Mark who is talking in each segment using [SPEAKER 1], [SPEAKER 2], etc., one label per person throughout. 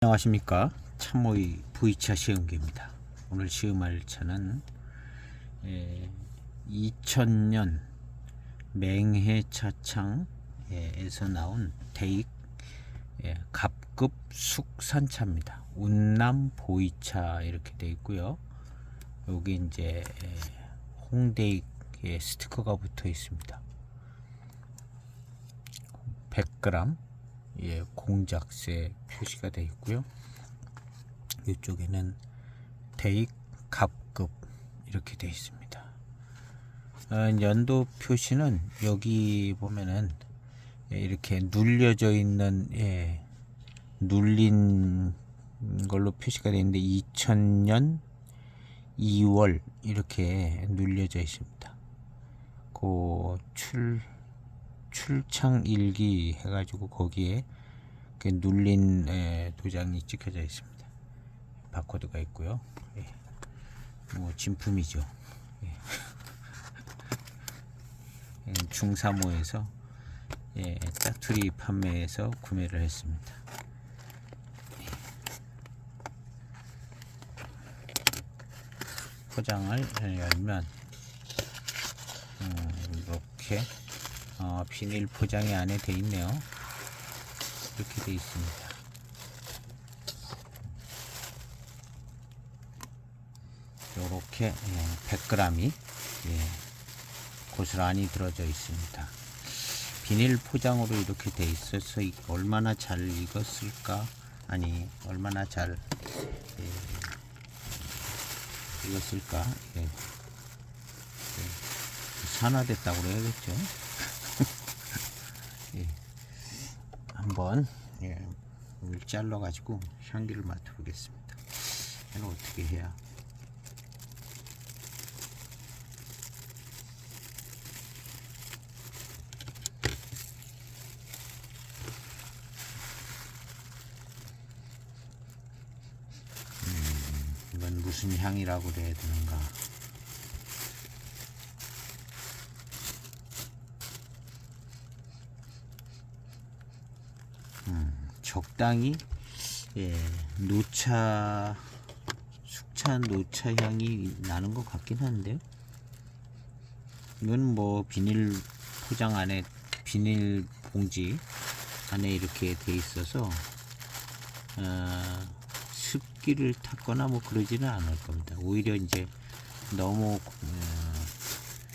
[SPEAKER 1] 안녕하십니까. 참모의 V차 시음기입니다. 오늘 시음할 차는 2000년 맹해차창에서 나온 대익 갑급 숙산차입니다. 운남 보이차 이렇게 되어 있고요. 여기 이제 홍대익의 스티커가 붙어 있습니다. 100g 공작새 표시가 되어 있고요. 이쪽에는 대익 갑급 이렇게 되어 있습니다. 연도 표시는 여기 보면은 이렇게 눌려져 있는 눌린 걸로 표시가 되어 있는데 2000년 2월 이렇게 눌려져 있습니다. 그 출창 일기 해가지고 거기에 눌린 도장이 찍혀져 있습니다. 바코드가 있고요. 뭐 진품이죠. 중사모에서 짜투리 판매해서 구매를 했습니다. 포장을 열면 이렇게 비닐 포장이 안에 돼 있네요. 이렇게 돼 있습니다. 이렇게 100g이 고스란히 들어져 있습니다. 비닐 포장으로 이렇게 돼 있어서 얼마나 잘 익었을까, 아니 얼마나 잘 익었을까, 산화됐다고 그래야겠죠. 한번 물 잘라 가지고 향기를 맡아보겠습니다. 이건 어떻게 해야 이건 무슨 향이라고 그래야 되는가. 적당히 녹차, 숙찬 녹차 향이 나는 것 같긴 한데, 이건 뭐 비닐 포장 안에, 비닐 봉지 안에 이렇게 돼 있어서 습기를 탔거나 뭐 그러지는 않을 겁니다. 오히려 이제 너무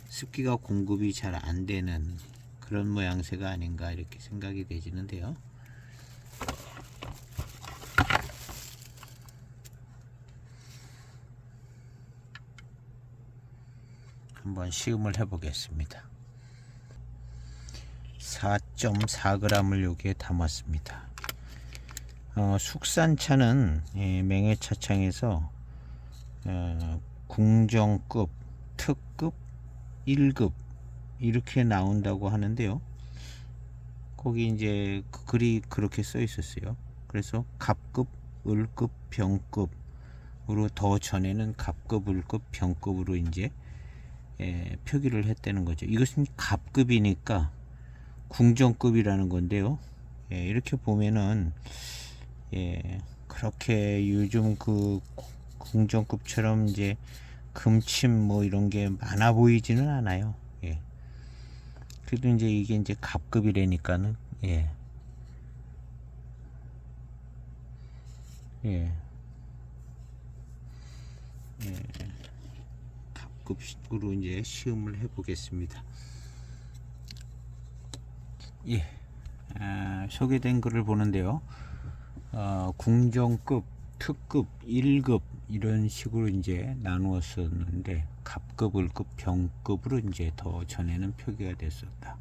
[SPEAKER 1] 습기가 공급이 잘 안 되는 그런 모양새가 아닌가 이렇게 생각이 되지는데요. 한번 시음을 해 보겠습니다. 4.4g을 여기에 담았습니다. 숙산차는 맹해차창에서 궁정급, 특급, 1급 이렇게 나온다고 하는데요. 거기 이제 글이 그렇게 써 있었어요. 그래서 갑급, 을급, 병급으로, 더 전에는 갑급, 을급, 병급으로 이제 표기를 했다는 거죠. 이것은 갑급이니까 궁정급이라는 건데요. 이렇게 보면은 그렇게 요즘 그 궁정급처럼 이제 금침 뭐 이런 게 많아 보이지는 않아요. 그래도 이제 이게 이제 갑급이라니까는 갑급으로 이제 시음을 해 보겠습니다. 소개된 글을 보는데요. 궁정급, 특급, 1급 이런 식으로 이제 나누었었는데, 갑급, 을급, 병급으로 이제 더 전에는 표기가 됐었다.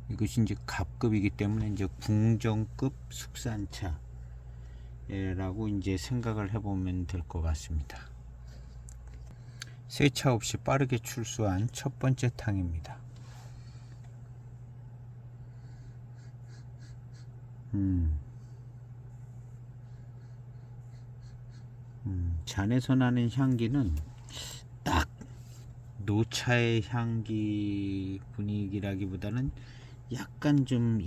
[SPEAKER 1] 이것이 이제 갑급이기 때문에 이제 궁정급 숙산차라고 이제 생각을 해보면 될 것 같습니다. 세차 없이 빠르게 출수한 첫 번째 탕입니다. 잔에서 나는 향기는 딱 노차의 향기 분위기라기보다는 약간 좀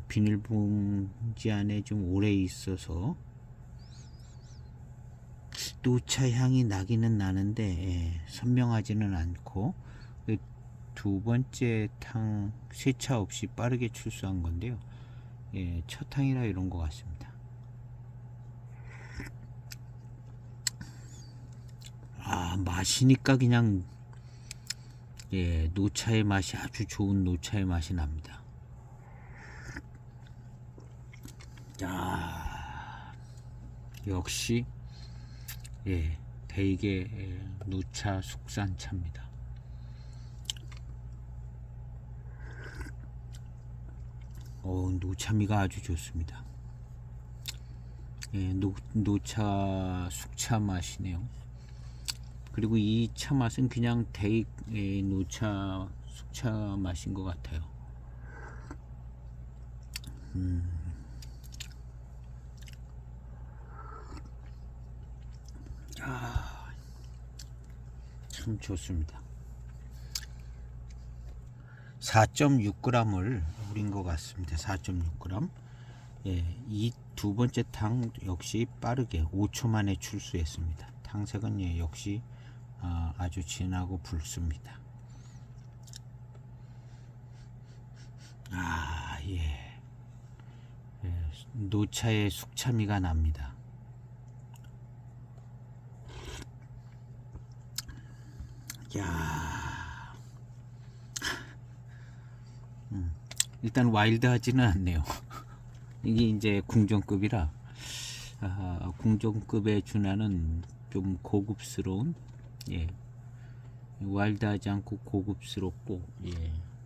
[SPEAKER 1] 비닐봉지 안에 좀 오래 있어서 녹차 향이 나기는 나는데 선명하지는 않고, 두 번째 탕 세차 없이 빠르게 출수한 건데요. 첫 탕이라 이런 것 같습니다. 마시니까 그냥 녹차의 맛이 아주 좋은 녹차의 맛이 납니다. 역시 대게 녹차 숙산차입니다. 녹차미가 아주 좋습니다. 녹차 숙차 맛이네요. 그리고 이 차 맛은 그냥 대익 녹차 숙차 맛인 것 같아요. 참 좋습니다. 4.6g을 우린 것 같습니다. 4.6g. 이 두 번째 탕 역시 빠르게 5초 만에 출수했습니다. 탕색은 역시 아주 진하고 붉습니다. 녹차의 숙차미가 납니다. 일단 와일드하지는 않네요. 이게 이제 궁정급이라 궁정급에 준하는 좀 고급스러운 와일드하지 않고 고급스럽고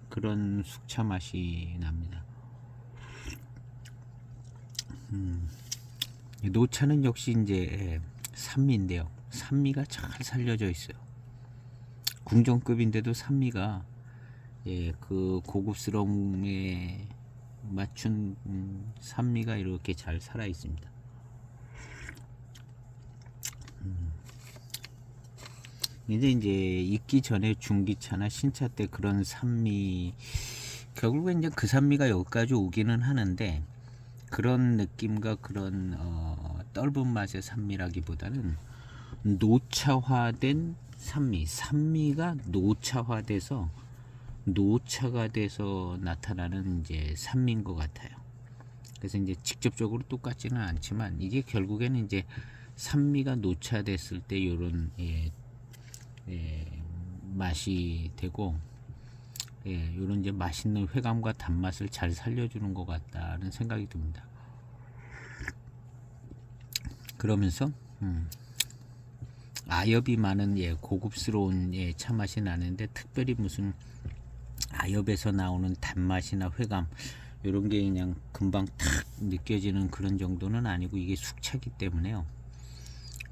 [SPEAKER 1] 그런 숙차 맛이 납니다. 녹차는 역시 이제 산미인데요. 산미가 잘 살려져 있어요. 궁정급인데도 산미가 그 고급스러움에 맞춘 산미가 이렇게 잘 살아 있습니다. 근데 이제 익기 전에 중기차나 신차 때 그런 산미, 결국엔 이제 그 산미가 여기까지 오기는 하는데, 그런 느낌과 그런 떫은 맛의 산미라기보다는 노차화된 산미가 노차화돼서 노차가 돼서 나타나는 이제 산미인 것 같아요. 그래서 이제 직접적으로 똑같지는 않지만 이게 결국에는 이제 산미가 노차됐을 때 이런 맛이 되고 이런 이제 맛있는 회감과 단맛을 잘 살려주는 것 같다는 생각이 듭니다. 그러면서 아엽이 많은 고급스러운 차 맛이 나는데, 특별히 무슨 아엽에서 나오는 단맛이나 회감 이런 게 그냥 금방 탁 느껴지는 그런 정도는 아니고, 이게 숙차기 때문에요.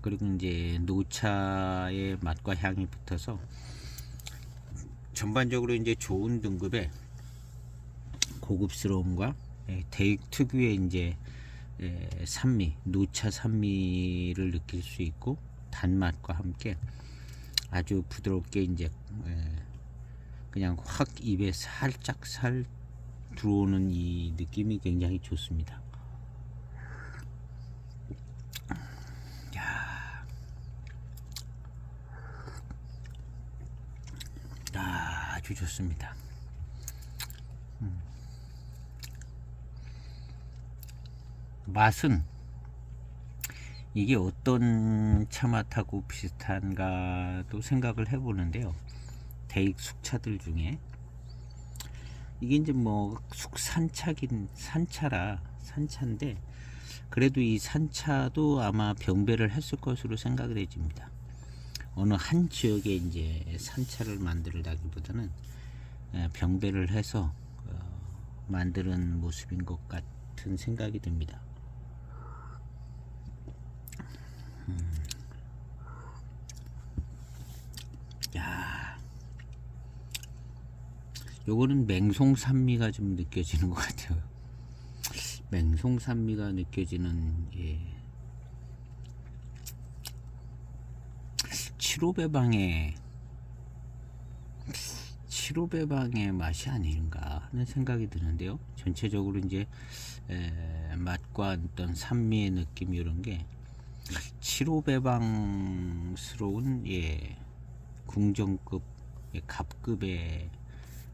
[SPEAKER 1] 그리고 이제 노차의 맛과 향이 붙어서 전반적으로 이제 좋은 등급의 고급스러움과 대익 특유의 이제 산미, 노차 산미를 느낄 수 있고, 단맛과 함께 아주 부드럽게 이제 그냥 확 입에 살짝 들어오는 이 느낌이 굉장히 좋습니다. 아주 좋습니다. 맛은 이게 어떤 차맛하고 비슷한가도 생각을 해보는데요. 대익 숙차들 중에 이게 이제 뭐 산차인데, 그래도 이 산차도 아마 병배를 했을 것으로 생각을 해집니다. 어느 한 지역에 이제 산차를 만들다기보다는 병배를 해서 만드는 모습인 것 같은 생각이 듭니다. 요거는 맹송산미가 좀 느껴지는 것 같아요. 맹송산미가 느껴지는 칠호배방의 맛이 아닌가 하는 생각이 드는데요. 전체적으로 이제 맛과 어떤 산미의 느낌 이런 게 치료배방스러운 궁정급 갑급의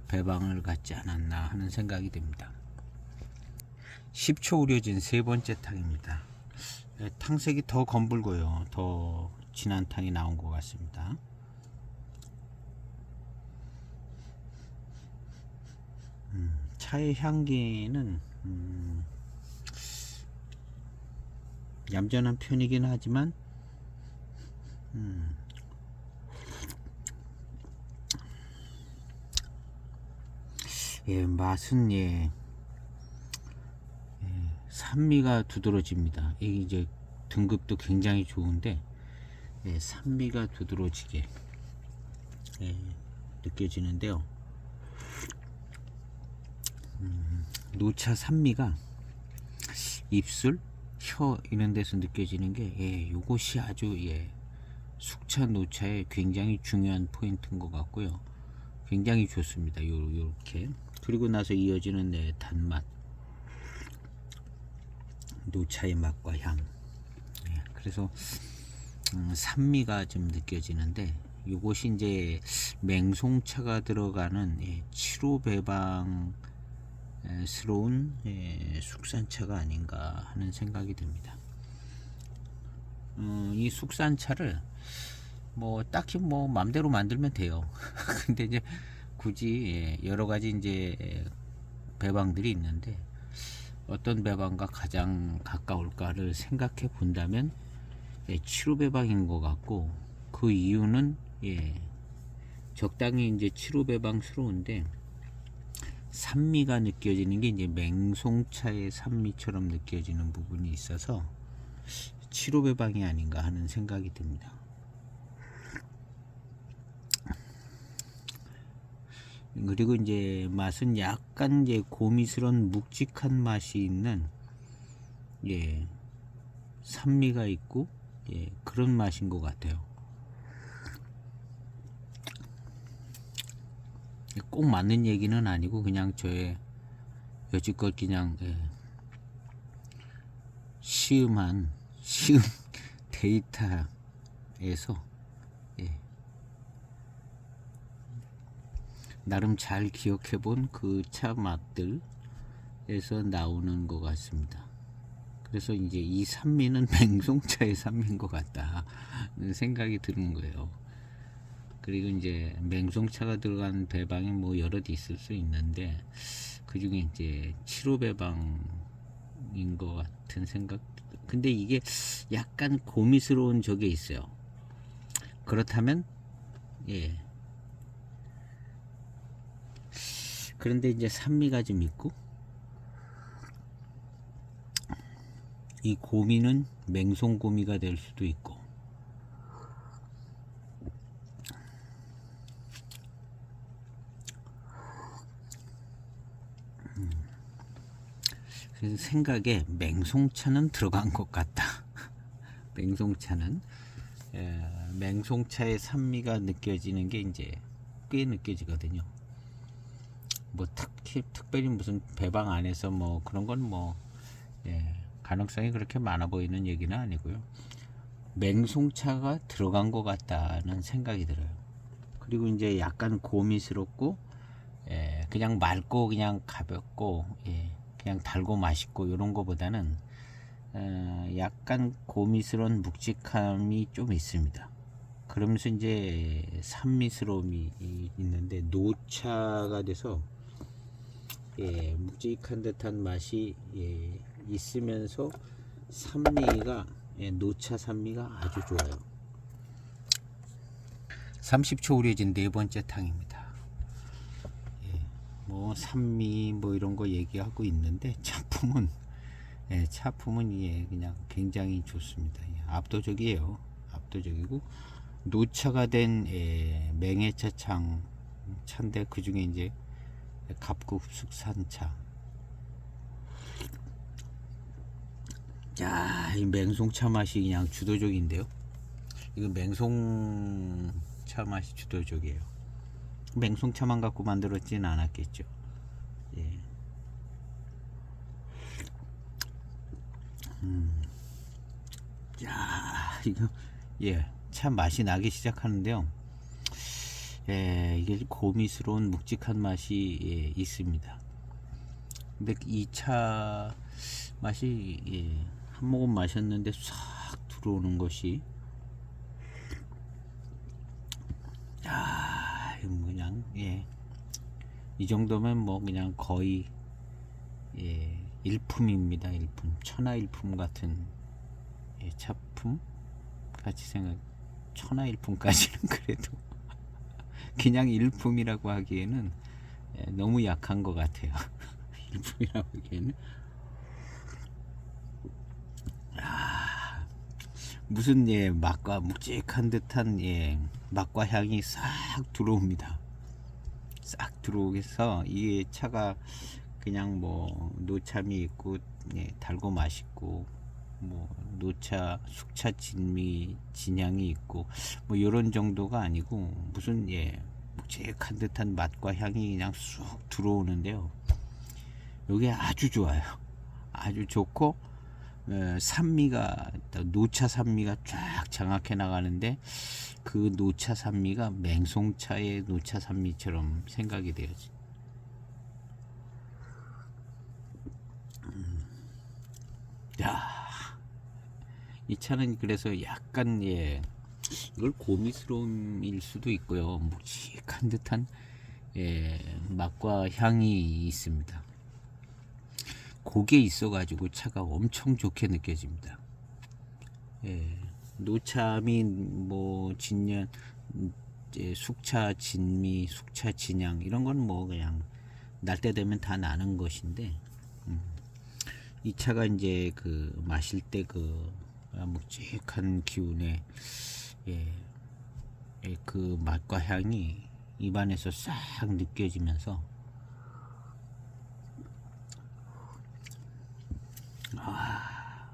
[SPEAKER 1] 배방을 갖지 않았나 하는 생각이 듭니다. 10초 우려진 세 번째 탕입니다. 탕색이 더 검붉고요. 더 진한 탕이 나온 것 같습니다. 차의 향기는 얌전한 편이긴 하지만 맛은 산미가 두드러집니다. 이제 등급도 굉장히 좋은데 산미가 두드러지게 느껴지는데요. 노차 산미가 입술, 혀 이런 데서 느껴지는 게 요것이 아주 숙차 노차의 굉장히 중요한 포인트인 것 같고요. 굉장히 좋습니다. 요렇게. 그리고 나서 이어지는 단맛, 노차의 맛과 향. 그래서 산미가 좀 느껴지는데 요것이 이제 맹송차가 들어가는 7호 배방 스러운 숙산차가 아닌가 하는 생각이 듭니다. 이 숙산차를 딱히 맘대로 만들면 돼요. 근데 이제 굳이 여러 가지 이제 배방들이 있는데 어떤 배방과 가장 가까울까를 생각해 본다면 7호 배방인 것 같고, 그 이유는 적당히 이제 7호 배방스러운데 산미가 느껴지는 게 이제 맹송차의 산미처럼 느껴지는 부분이 있어서 7호 배방이 아닌가 하는 생각이 듭니다. 그리고 이제 맛은 약간 이제 고미스러운 묵직한 맛이 있는 산미가 있고 그런 맛인 것 같아요. 꼭 맞는 얘기는 아니고 그냥 저의 여지껏 그냥 시음 데이터에서 나름 잘 기억해 본 그 차 맛들에서 나오는 것 같습니다. 그래서 이제 이 산미는 맹송차의 산미인 것 같다는 생각이 드는 거예요. 그리고 이제 맹송차가 들어간 배방이 여럿 있을 수 있는데 그 중에 이제 7호 배방인 것 같은 생각. 근데 이게 약간 고미스러운 적이 있어요. 그렇다면 그런데 이제 산미가 좀 있고, 이 고미는 맹송고미가 될 수도 있고, 그래서 생각에 맹송차는 들어간 것 같다. 맹송차는 맹송차의 산미가 느껴지는 게 이제 꽤 느껴지거든요. 특별히 무슨 배방 안에서 그런 건 가능성이 그렇게 많아 보이는 얘기는 아니고요. 맹송차가 들어간 것 같다는 생각이 들어요. 그리고 이제 약간 고미스럽고 그냥 맑고 그냥 가볍고 그냥 달고 맛있고 이런 거보다는 약간 고미스러운 묵직함이 좀 있습니다. 그러면서 이제 산미스러움이 있는데 노차가 돼서 묵직한 듯한 맛이 있으면서 산미가 노차 산미가 아주 좋아요. 30초 우려진 네 번째 탕입니다. 산미 이런 거 얘기하고 있는데 차품은 그냥 굉장히 좋습니다. 압도적이에요. 압도적이고 노차가 된 맹해차 차인데 그 중에 이제 갑급 숙산차. 이 맹송차 맛이 그냥 주도적인데요. 이건 맹송차 맛이 주도적이에요. 맹송차만 갖고 만들었지는 않았겠죠. 이거 차 맛이 나기 시작하는데요. 이게 고미스러운 묵직한 맛이 있습니다. 근데 이 차 맛이 한 모금 마셨는데 싹 들어오는 것이 그냥 이 정도면 뭐 그냥 거의 일품입니다. 일품, 천하일품 같은 차품 같이 생각. 천하일품까지는 그래도 그냥 일품이라고 하기에는 너무 약한 것 같아요. 일품이라고 하기에는 무슨 맛과 묵직한 듯한 맛과 향이 싹 들어옵니다. 싹 들어오게서 이 차가 그냥 뭐 노참이 있고 달고 맛있고 뭐 노차 숙차 진미 진향이 있고 뭐 요런 정도가 아니고 무슨 묵직한 듯한 맛과 향이 그냥 쑥 들어오는데요. 요게 아주 좋아요. 아주 좋고 산미가, 노차 산미가 쫙 장악해 나가는데 그 노차 산미가 맹송차의 노차 산미처럼 생각이 돼요. 이 차는 그래서 약간 이걸 고미스러움일 수도 있고요. 묵직한 듯한 맛과 향이 있습니다. 고게 있어가지고 차가 엄청 좋게 느껴집니다. 노참이 뭐 진년, 숙차 진미, 숙차 진향 이런 건 뭐 그냥 날 때 되면 다 나는 것인데, 이 차가 이제 그 마실 때 그 묵직한 기운에 그 맛과 향이 입안에서 싹 느껴지면서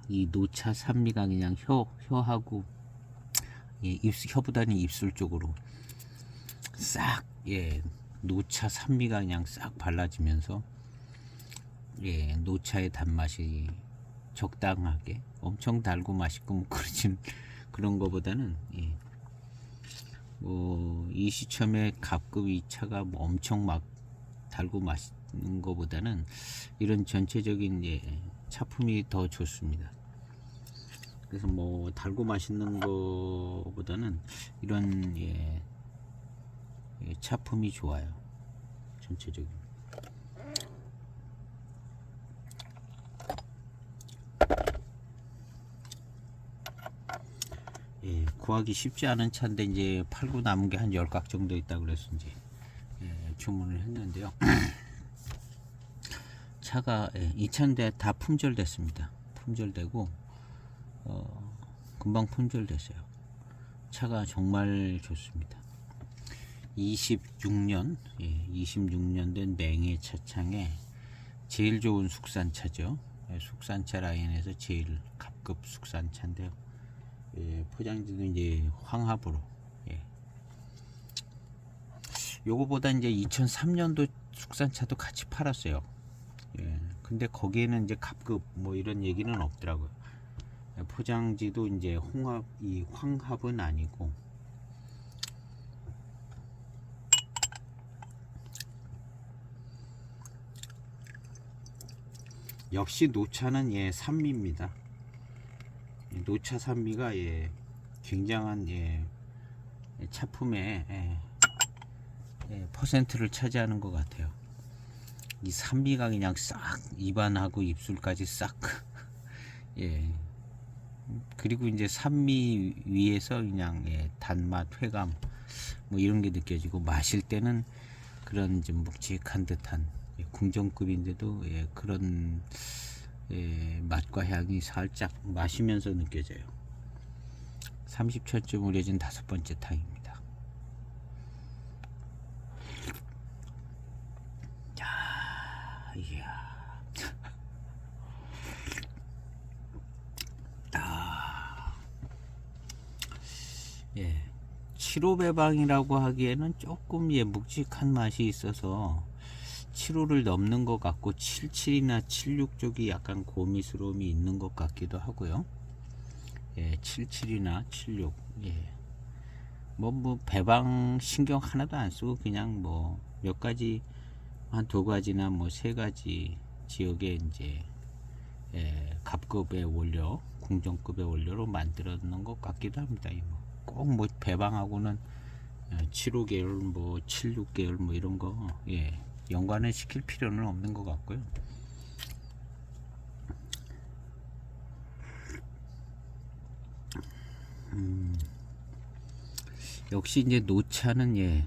[SPEAKER 1] 이 노차 산미가 그냥 혀하고 혀보다는 입술 쪽으로 싹 노차 산미가 그냥 싹 발라지면서 노차의 단맛이 적당하게 엄청 달고 맛있고 뭐 그러진 그런 거보다는 뭐 이 시점에 갑급 이 차가 뭐 엄청 막 달고 맛있는 거보다는 이런 전체적인 차품이 더 좋습니다. 그래서 뭐 달고 맛있는 거보다는 이런 차품이 좋아요. 전체적인. 구하기 쉽지 않은 차인데 이제 팔고 남은 게 한 10각 정도 있다 그래서 이제 주문을 했는데요. 차가 이 차인데 다 품절됐습니다. 품절되고 금방 품절됐어요. 차가 정말 좋습니다. 26년 된 맹해 차창에 제일 좋은 숙산차죠. 숙산차 라인에서 제일 갑급 숙산차인데요. 포장지도 이제 황합으로. 요거보다 이제 2003년도 숙산차도 같이 팔았어요. 근데 거기에는 이제 갑급 뭐 이런 얘기는 없더라고요. 포장지도 이제 이 황합은 아니고 역시 노차는 산미입니다. 노차 산미가 굉장한 차품의 퍼센트를 차지하는 것 같아요. 이 산미가 그냥 싹 입안하고 입술까지 싹 그리고 이제 산미 위에서 그냥 단맛, 회감 뭐 이런 게 느껴지고 마실 때는 그런 좀 묵직한 듯한 궁정급인데도 그런 맛과 향이 살짝 마시면서 느껴져요. 30초쯤 우려진 5번째 탕입니다. 이야. 7호 배방이라고 하기에는 조금 묵직한 맛이 있어서 7호를 넘는 것 같고 77이나 76 쪽이 약간 고미스러움이 있는 것 같기도 하고요. 예, 77이나 76. 예. 뭐 배방 신경 하나도 안 쓰고 그냥 뭐 몇 가지 한 두 가지나 뭐 세 가지 지역에 이제 갑급의 원료, 궁정급의 원료로 만들어 놓은 것 같기도 합니다. 꼭 뭐 배방하고는 75계열, 뭐 76계열 뭐 이런 거 연관을 시킬 필요는 없는 것 같고요. 역시 이제 노차는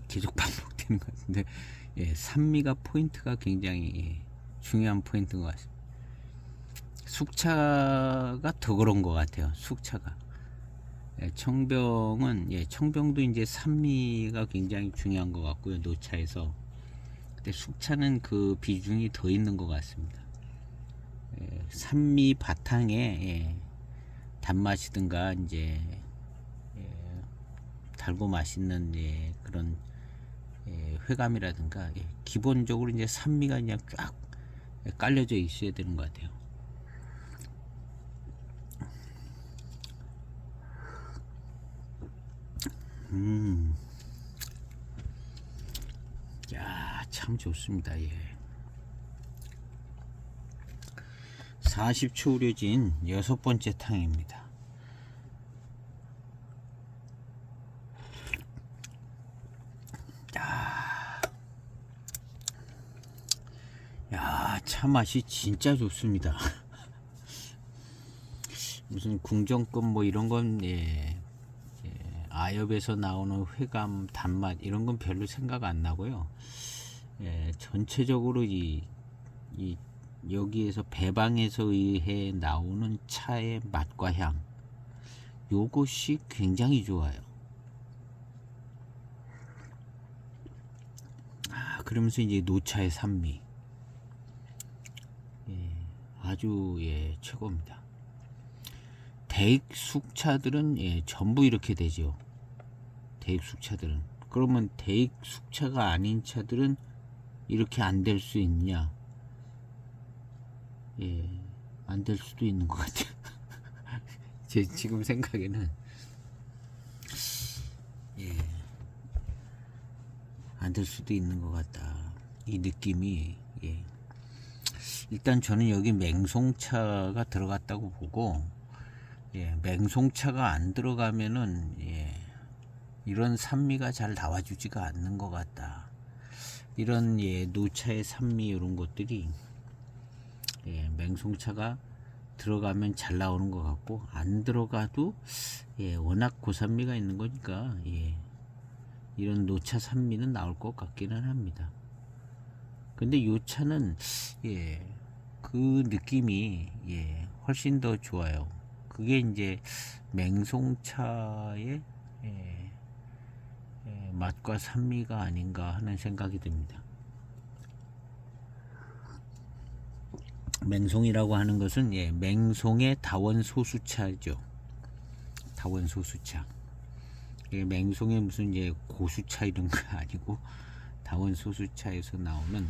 [SPEAKER 1] 계속 반복되는 것 같은데 산미가 포인트가 굉장히 중요한 포인트인 것 같습니다. 숙차가 더 그런 것 같아요. 숙차가 청병은 청병도 이제 산미가 굉장히 중요한 것 같고요. 노차에서 근데 숙차는 그 비중이 더 있는 것 같습니다. 산미 바탕에 단맛이든가 이제 달고 맛있는 그런 회감이라든가 기본적으로 이제 산미가 그냥 쫙 깔려져 있어야 되는 것 같아요. 야, 참 좋습니다. 40초 우려진 6번째 탕입니다. 야, 차 맛이 진짜 좋습니다. 무슨 궁정급 뭐 이런 건 아엽에서 나오는 회감, 단맛 이런 건 별로 생각 안 나고요. 전체적으로 이 여기에서 배방에서 의해 나오는 차의 맛과 향, 요것이 굉장히 좋아요. 그러면서 이제 노차의 산미, 아주 최고입니다. 대익 숙차들은 전부 이렇게 되죠. 대익 숙차들은. 그러면 대익 숙차가 아닌 차들은 이렇게 안 될 수 있냐? 안 될 수도 있는 것 같아요. 제 지금 생각에는 안 될 수도 있는 것 같다. 이 느낌이 일단 저는 여기 맹송차가 들어갔다고 보고 맹송차가 안 들어가면은 이런 산미가 잘 나와주지가 않는 것 같다. 이런 노차의 산미 이런 것들이 맹송차가 들어가면 잘 나오는 것 같고 안 들어가도 워낙 고산미가 있는 거니까 이런 노차 산미는 나올 것 같기는 합니다. 근데 요 차는 그 느낌이 훨씬 더 좋아요. 그게 이제 맹송차의 맛과 산미가 아닌가 하는 생각이 듭니다. 맹송이라고 하는 것은 맹송의 다원 소수차죠. 다원 소수차. 맹송의 무슨 고수차 이런 거 아니고 다원 소수차에서 나오는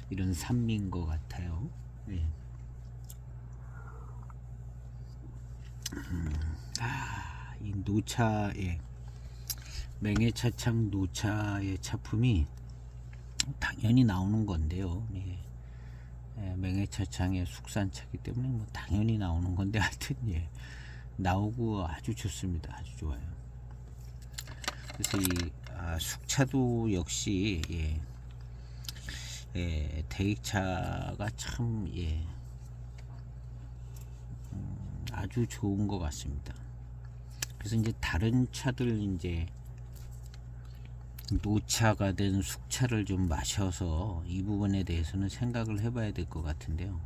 [SPEAKER 1] 이런 산미인 것 같아요. 이 노차의 맹해차창 노차의 차품이 당연히 나오는 건데요. 맹해차창의 숙산차기 때문에 뭐 당연히 나오는 건데 하여튼 나오고 아주 좋습니다. 아주 좋아요. 그래서 이 숙차도 역시 대익차가 참 아주 좋은 것 같습니다. 그래서 이제 다른 차들 이제 노차가 된 숙차를 좀 마셔서 이 부분에 대해서는 생각을 해봐야 될 것 같은데요.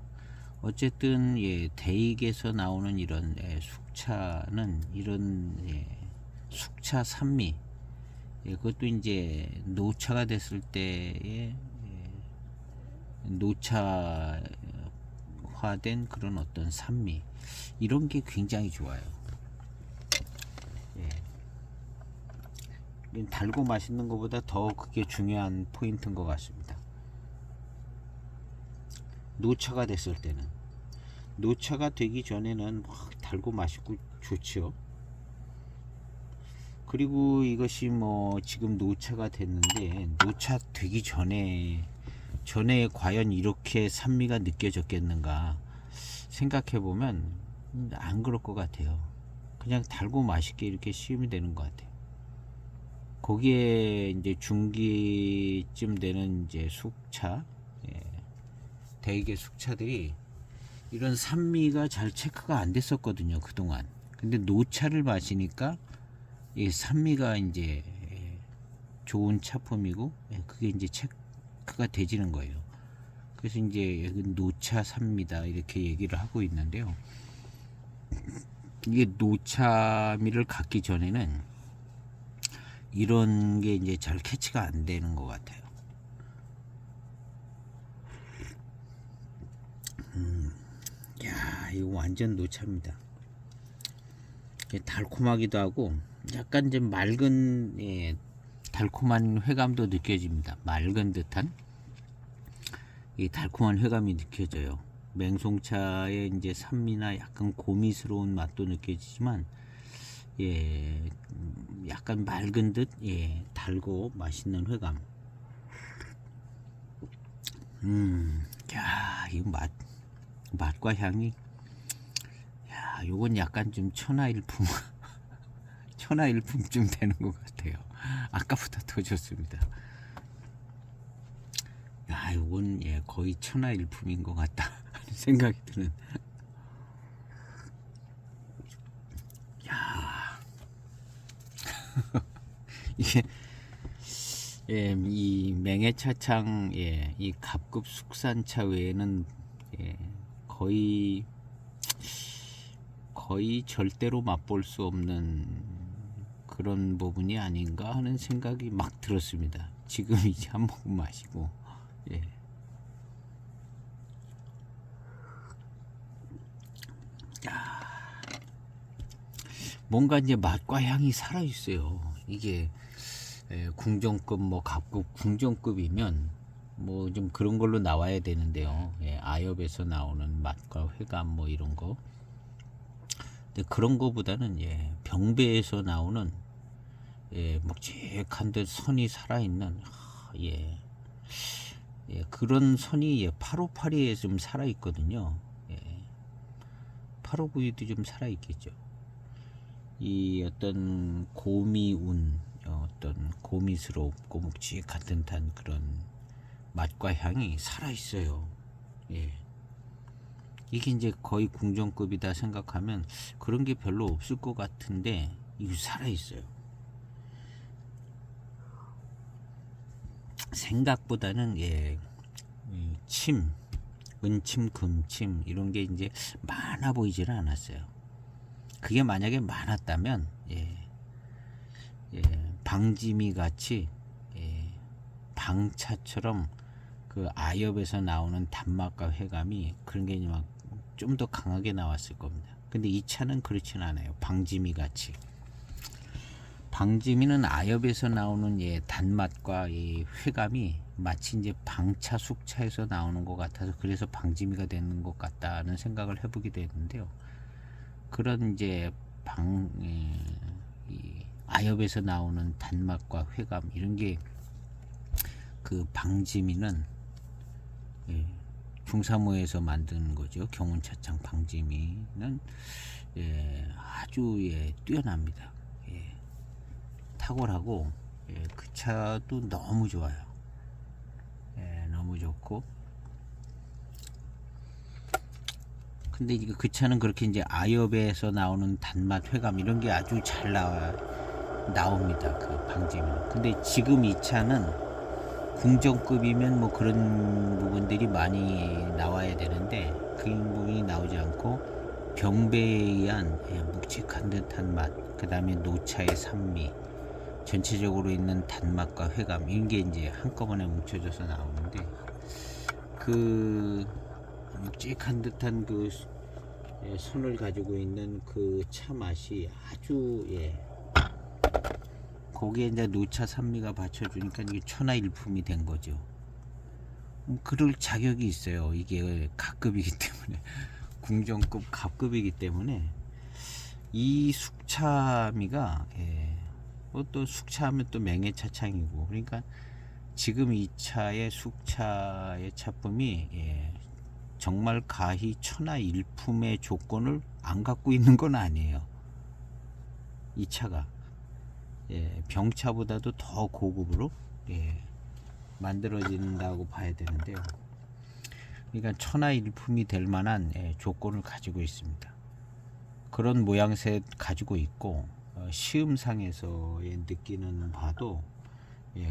[SPEAKER 1] 어쨌든 대익에서 나오는 이런 숙차는 이런 숙차 산미, 그것도 이제 노차가 됐을 때의 노차화된 그런 어떤 산미, 이런 게 굉장히 좋아요. 달고 맛있는 것보다 더 그게 중요한 포인트인 것 같습니다. 노차가 됐을 때는, 노차가 되기 전에는 막 달고 맛있고 좋죠. 그리고 이것이 뭐 지금 노차가 됐는데, 노차 되기 전에 과연 이렇게 산미가 느껴졌겠는가 생각해 보면 안 그럴 것 같아요. 그냥 달고 맛있게 이렇게 씌우면 되는 것 같아요. 거기에 이제 중기쯤 되는 이제 숙차, 예, 대개 숙차들이 이런 산미가 잘 체크가 안 됐었거든요, 그동안. 근데 노차를 마시니까 이 산미가 이제 좋은 차품이고, 그게 이제 체크가 되지는 거예요. 그래서 이제 노차 산미다 이렇게 얘기를 하고 있는데요. 이게 노차미를 갖기 전에는 이런 게 이제 잘 캐치가 안 되는 것 같아요. 야, 이거 완전 노차입니다. 달콤하기도 하고 약간 좀 맑은, 예, 달콤한 회감도 느껴집니다. 맑은 듯한 이 달콤한 회감이 느껴져요. 맹송차의 이제 산미나 약간 고미스러운 맛도 느껴지지만, 예, 약간 맑은 듯, 예, 달고 맛있는 회감. 야, 이 맛과 향이, 야, 요건 약간 좀 천하일품, 천하일품쯤 되는 것 같아요. 아까보다 더 좋습니다. 야, 요건, 예, 거의 천하일품인 것 같다 하는 생각이 드는. 야, 이게, 예, 이 맹해차창, 예, 이 갑급 숙산차 외에는, 예, 거의 절대로 맛볼 수 없는 그런 부분이 아닌가 하는 생각이 막 들었습니다. 지금 이제 한 모금 마시고, 예. 야, 뭔가 이제 맛과 향이 살아 있어요. 이게, 예, 궁정급, 뭐 갑급 궁정급이면 뭐 좀 그런 걸로 나와야 되는데요. 예, 아엽에서 나오는 맛과 회감 뭐 이런 거. 근데 그런 거보다는, 예, 병배에서 나오는, 예, 묵직한 듯 선이 살아있는, 예, 예, 그런 선이, 예, 8582에 좀 살아있거든요. 예, 8592도 좀 살아있겠죠. 이 어떤 고미운, 어떤 고미스럽고 묵직한 듯한 그런 맛과 향이 살아있어요. 예. 이게 이제 거의 궁정급이다 생각하면 그런 게 별로 없을 것 같은데, 이거 살아있어요. 생각보다는, 예, 침, 은침, 금침 이런 게 이제 많아 보이지는 않았어요. 그게 만약에 많았다면, 예, 예, 방지미 같이, 예, 방차처럼 그 아엽에서 나오는 단맛과 회감이 그런 게 막 좀 더 강하게 나왔을 겁니다. 근데 이 차는 그렇지는 않아요. 방지미 같이. 방지미는 아엽에서 나오는, 예, 단맛과 이 회감이 마치 이제 방차 숙차에서 나오는 것 같아서 그래서 방지미가 되는 것 같다는 생각을 해보게 되는데요. 그런 이제 이 아엽에서 나오는 단맛과 회감 이런 게 그 방지미는, 예, 중사모에서 만드는 거죠. 경운차창 방지미는, 예, 아주, 예, 뛰어납니다. 예, 탁월하고, 예, 그 차도 너무 좋아요. 예, 너무 좋고. 근데 이게 그 차는 그렇게 이제 아엽에서 나오는 단맛, 회감 이런 게 아주 잘 나옵니다. 그 방지미는. 근데 지금 이 차는 궁정급이면 뭐 그런 부분들이 많이 나와야 되는데 그 부분이 나오지 않고 병배에 의한, 예, 묵직한 듯한 맛, 그 다음에 노차의 산미, 전체적으로 있는 단맛과 회감 이런 게 이제 한꺼번에 뭉쳐져서 나오는데 그 묵직한 듯한 그, 예, 선을 가지고 있는 그 차 맛이 아주, 예, 거기에 이제 노차 산미가 받쳐주니까 이게 천하일품이 된 거죠. 그럴 자격이 있어요. 이게 갑급이기 때문에 궁정급 갑급이기 때문에 이 숙차미가 또 숙차하면 또 맹해차창이고, 그러니까 지금 이 차의 숙차의 차품이 정말 가히 천하일품의 조건을 안 갖고 있는 건 아니에요. 이 차가 병차보다도 더 고급으로 만들어진다고 봐야 되는데요. 그러니까 천하일품이 될 만한 조건을 가지고 있습니다. 그런 모양새 가지고 있고, 시음상에서의 느끼는 바도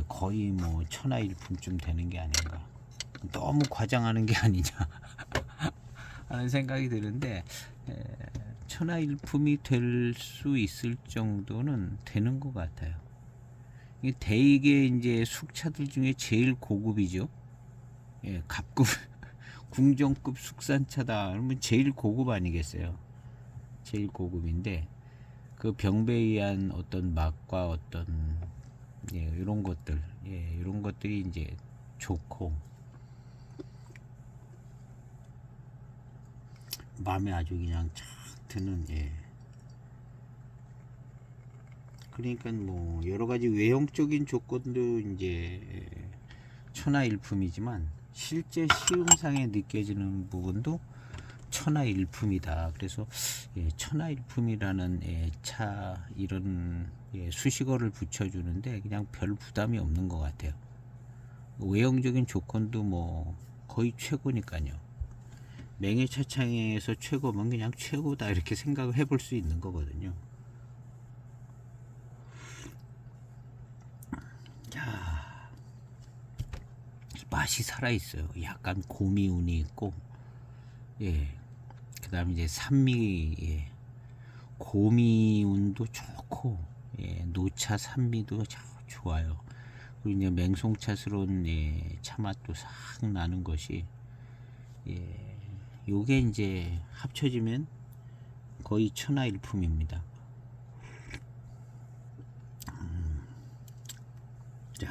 [SPEAKER 1] 거의 뭐 천하일품쯤 되는 게 아닌가, 너무 과장하는 게 아니냐 하는 생각이 드는데, 천하일품이 될 수 있을 정도는 되는 것 같아요. 대개 이제 숙차들 중에 제일 고급이죠. 갑급 궁정급 숙산차다 그러면 제일 고급 아니겠어요? 제일 고급인데, 그 병배에 의한 어떤 맛과 어떤 이런 것들, 이런 것들이 이제 좋고 마음에 아주 그냥 착 드는. 그러니까 뭐 여러 가지 외형적인 조건도 이제 천하일품이지만, 실제 시음상에 느껴지는 부분도 천하일품이다. 그래서 천하일품이라는 차 이런 수식어를 붙여주는데 그냥 별 부담이 없는 것 같아요. 외형적인 조건도 뭐 거의 최고니까요. 맹해차창에서 최고면 그냥 최고다 이렇게 생각을 해볼 수 있는 거거든요. 자, 맛이 살아있어요. 약간 고미운이 있고, 그 다음에 이제 산미, 고미운도 좋고, 노차 산미도 좋아요. 그리고 이제 맹송차스러운 차맛도 싹 나는 것이, 요게 이제 합쳐지면 거의 천하일품입니다. 자,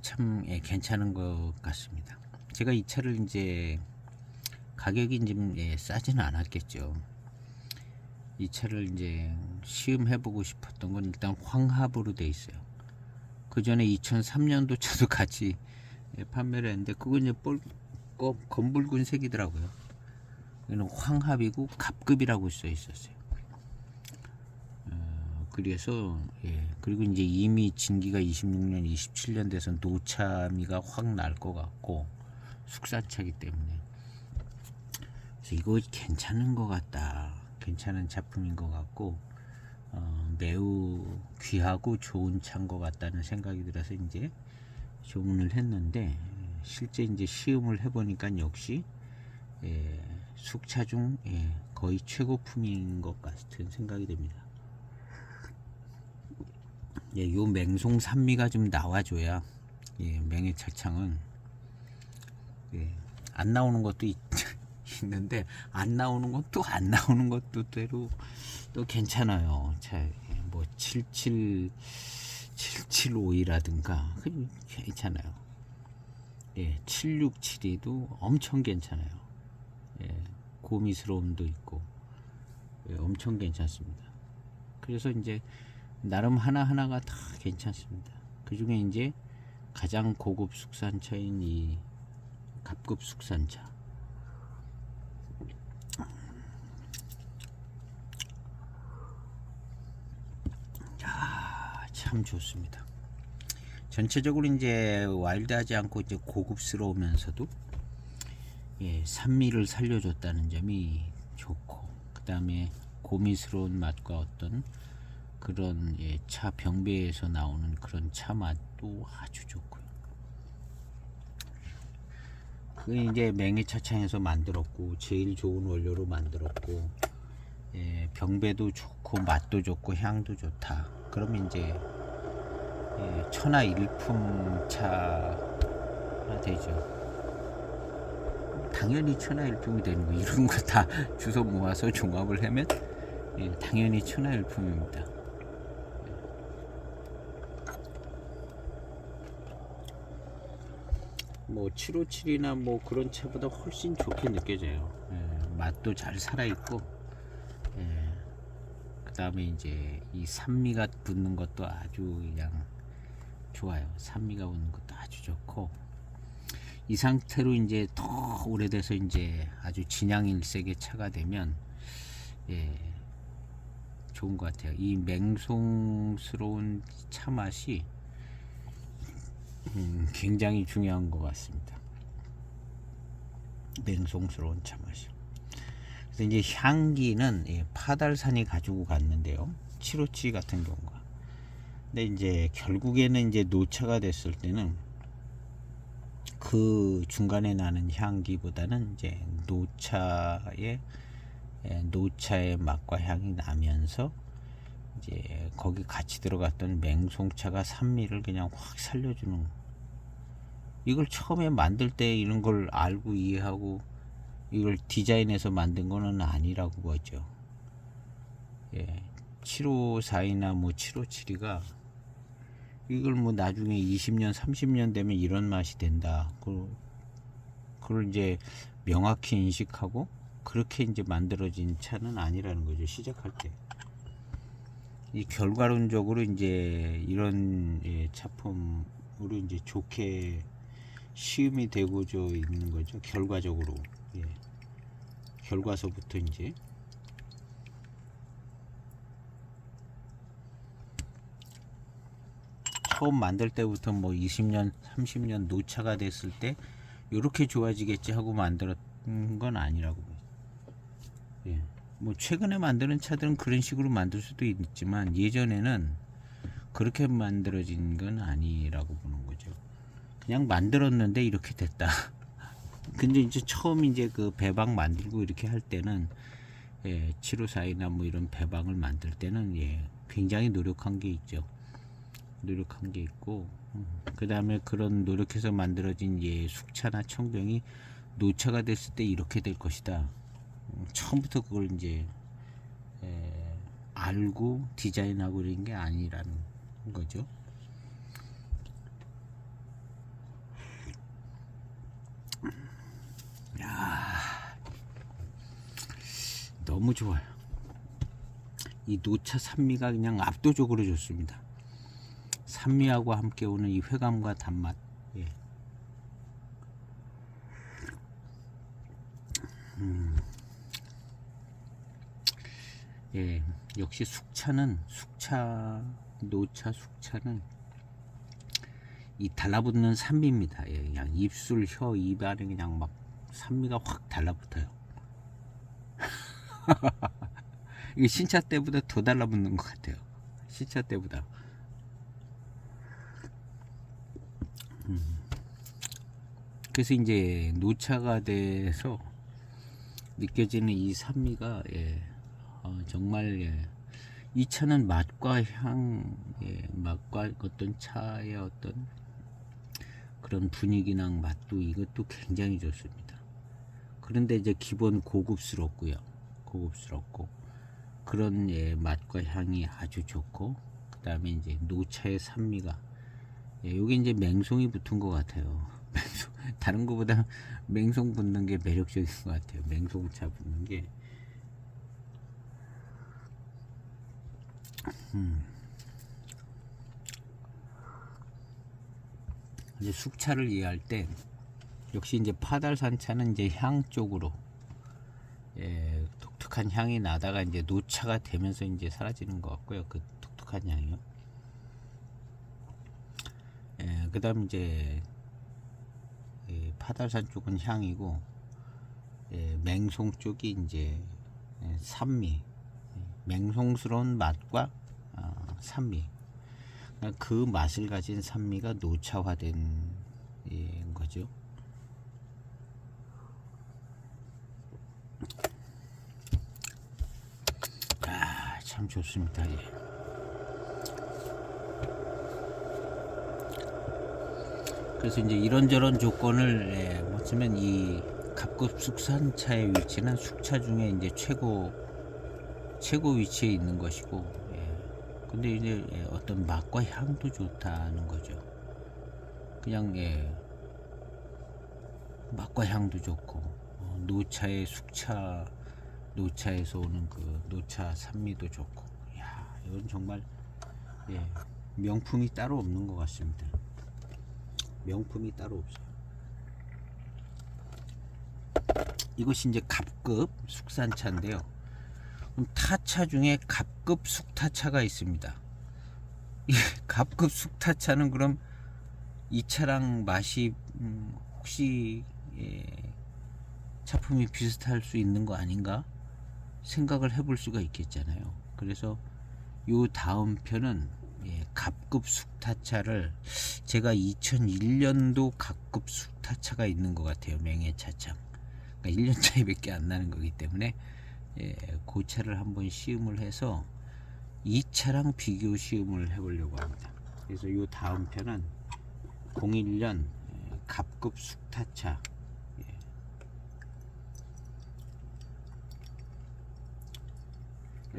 [SPEAKER 1] 참 괜찮은 것 같습니다. 제가 이 차를 이제 가격이 좀 싸지는 않았겠죠. 이 차를 이제 시음해보고 싶었던 건 일단 황합으로 돼 있어요. 그 전에 2003년도 차도 같이 판매를 했는데, 그건 이제 검붉은 색이더라고요. 이는 황합이고 갑급이라고 써 있었어요. 그래서 그리고 이제 이미 진기가 26년, 27년 돼서 노차미가 확 날 것 같고, 숙산차기 때문에 그래서 이거 괜찮은 것 같다, 괜찮은 작품인 것 같고, 매우 귀하고 좋은 차인 것 같다는 생각이 들어서 이제 주문을 했는데, 실제 이제 시음을 해보니까 역시 숙차 중 거의 최고품인 것 같은 생각이 듭니다. 요 맹송 산미가 좀 나와줘야 맹해차창은 안 나오는 것도 있는데, 안 나오는 건 또 안 나오는 것도 대로 또 괜찮아요. 자, 뭐 775이라든가 괜찮아요. 767이도 엄청 괜찮아요. 고미스러움도 있고 엄청 괜찮습니다. 그래서 이제 나름 하나하나가 다 괜찮습니다. 그 중에 이제 가장 고급 숙산차인 이 갑급 숙산차, 참 좋습니다. 전체적으로 이제 와일드하지 않고 이제 고급스러우면서도 산미를 살려줬다는 점이 좋고, 그 다음에 고미스러운 맛과 어떤 그런 차 병배에서 나오는 그런 차 맛도 아주 좋고요. 그 이제 맹해차창에서 만들었고, 제일 좋은 원료로 만들었고, 병배도 좋고 맛도 좋고 향도 좋다. 그러면 이제 천하일품 차가 되죠. 당연히 천하일품이 되는 거, 이런 거 다 주워 모아서 종합을 하면 당연히 천하일품입니다. 뭐 뭐 757이나 뭐 그런 차보다 훨씬 좋게 느껴져요. 맛도 잘 살아있고, 그 다음에 이제 이 산미가 붙는 것도 아주 그냥 좋아요. 산미가 붙는 것도 아주 좋고, 이 상태로 이제 더 오래돼서 이제 아주 진양일색의 차가 되면 좋은 것 같아요. 이 맹송스러운 차 맛이 굉장히 중요한 것 같습니다. 맹송스러운 차 맛이. 그래서 이제 향기는 파달산이 가지고 갔는데요. 757 같은 경우가. 근데 이제 결국에는 이제 노차가 됐을 때는 그 중간에 나는 향기보다는 이제 노차의 맛과 향이 나면서 이제 거기 같이 들어갔던 맹송차가 산미를 그냥 확 살려주는. 이걸 처음에 만들 때 이런 걸 알고 이해하고 이걸 디자인해서 만든 거는 아니라고 보죠. 754이나 뭐 757이가 이걸 뭐 나중에 20년 30년 되면 이런 맛이 된다, 그걸 이제 명확히 인식하고 그렇게 이제 만들어진 차는 아니라는 거죠. 시작할 때 이 결과론적으로 이제 이런 차품으로 이제 좋게 시음이 되고자 있는 거죠. 결과적으로 결과서부터 이제 처음 만들 때부터 뭐 20년 30년 노차가 됐을 때 이렇게 좋아지겠지 하고 만들었던 건 아니라고. 뭐 최근에 만드는 차들은 그런 식으로 만들 수도 있지만 예전에는 그렇게 만들어진 건 아니라고 보는 거죠. 그냥 만들었는데 이렇게 됐다. 근데 이제 처음 이제 그 배방 만들고 이렇게 할 때는 754이나 뭐 이런 배방을 만들 때는 굉장히 노력한 게 있죠. 노력한 게 있고, 그 다음에 그런 노력해서 만들어진 숙차나 청병이 노차가 됐을 때 이렇게 될 것이다. 처음부터 그걸 이제 알고 디자인하고 그런 게 아니라는 거죠. 너무 좋아요. 이 노차 산미가 그냥 압도적으로 좋습니다. 산미하고 함께 오는 이 회감과 단맛. 역시 노차 숙차는 이 달라붙는 산미입니다. 그냥 입술, 혀, 입안에 그냥 막 산미가 확 달라붙어요. 이게 신차 때보다 더 달라붙는 것 같아요. 신차 때보다. 그래서 이제 노차가 돼서 느껴지는 이 산미가 정말 이 차는 맛과 향, 맛과 어떤 차의 어떤 그런 분위기나 맛도 이것도 굉장히 좋습니다. 그런데 이제 기본 고급스럽고 그런 맛과 향이 아주 좋고, 그 다음에 이제 노차의 산미가 여기 이제 맹송이 붙은 것 같아요. 다른 거보다 맹송 붙는 게 매력적인 것 같아요. 맹송차 붙는 게. 이제 숙차를 이해할 때 역시 이제 파달산차는 이제 향 쪽으로 독특한 향이 나다가 이제 노차가 되면서 이제 사라지는 것 같고요. 그 독특한 향이요. 그다음 이제 파달산 쪽은 향이고, 맹송 쪽이 이제 산미, 맹송스러운 맛과 산미, 그 맛을 가진 산미가 노차화된 거죠. 참 좋습니다. 그래서 이제 이런저런 조건을 보시면 이 갑급 숙산차의 위치는 숙차 중에 이제 최고 위치에 있는 것이고, 근데 이제 어떤 맛과 향도 좋다는 거죠. 그냥 맛과 향도 좋고 노차의 숙차, 노차에서 오는 그 노차 산미도 좋고, 야, 이건 정말 예, 명품이 따로 없는 것 같습니다. 명품이 따로 없어요. 이것이 이제 갑급 숙산차인데요. 그럼 타차 중에 갑급 숙타차가 있습니다. 이 갑급 숙타차는 그럼 이 차랑 맛이 혹시 차품이 비슷할 수 있는 거 아닌가 생각을 해볼 수가 있겠잖아요. 그래서 요 다음 편은 갑급 숙타차를 제가 2001년도 갑급 숙타차가 있는 것 같아요. 명예차창. 그러니까 1년 차이밖에 안 나는 거기 때문에 그 차를 한번 시음을 해서 이 차랑 비교 시음을 해보려고 합니다. 그래서 요 다음 편은 01년 갑급 숙타차.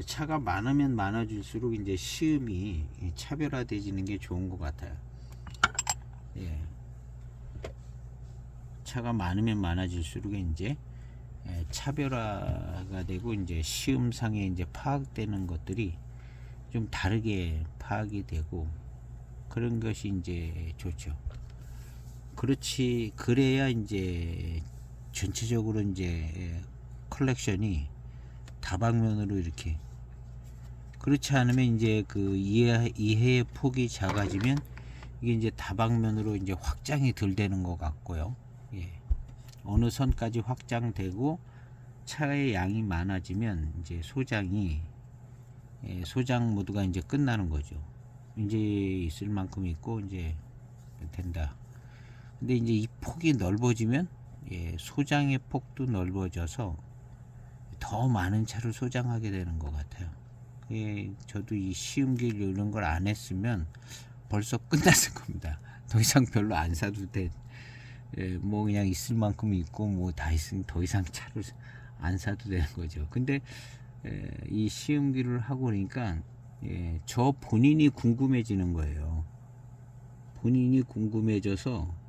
[SPEAKER 1] 차가 많으면 많아질수록 이제 시음이 차별화되지는 게 좋은 것 같아요. 예. 차가 많으면 많아질수록 이제 차별화가 되고 이제 시음상에 이제 파악되는 것들이 좀 다르게 파악이 되고 그런 것이 이제 좋죠. 그렇지, 그래야 이제 전체적으로 이제 컬렉션이 다방면으로 이렇게, 그렇지 않으면 이제 그 이해의 폭이 작아지면 이게 이제 다방면으로 이제 확장이 덜 되는 것 같고요. 예. 어느 선까지 확장되고 차의 양이 많아지면 이제 소장이 소장 모드가 이제 끝나는 거죠. 이제 있을 만큼 있고 이제 된다. 근데 이제 이 폭이 넓어지면 소장의 폭도 넓어져서 더 많은 차를 소장하게 되는 것 같아요. 저도 이 시음기 이런 걸 안 했으면 벌써 끝났을 겁니다. 더 이상 별로 안 사도 돼. 뭐 그냥 있을 만큼 있고 뭐 다 있으면 더 이상 차를 안 사도 되는 거죠. 근데 이 시음기를 하고 그러니까 저 본인이 궁금해지는 거예요. 본인이 궁금해져서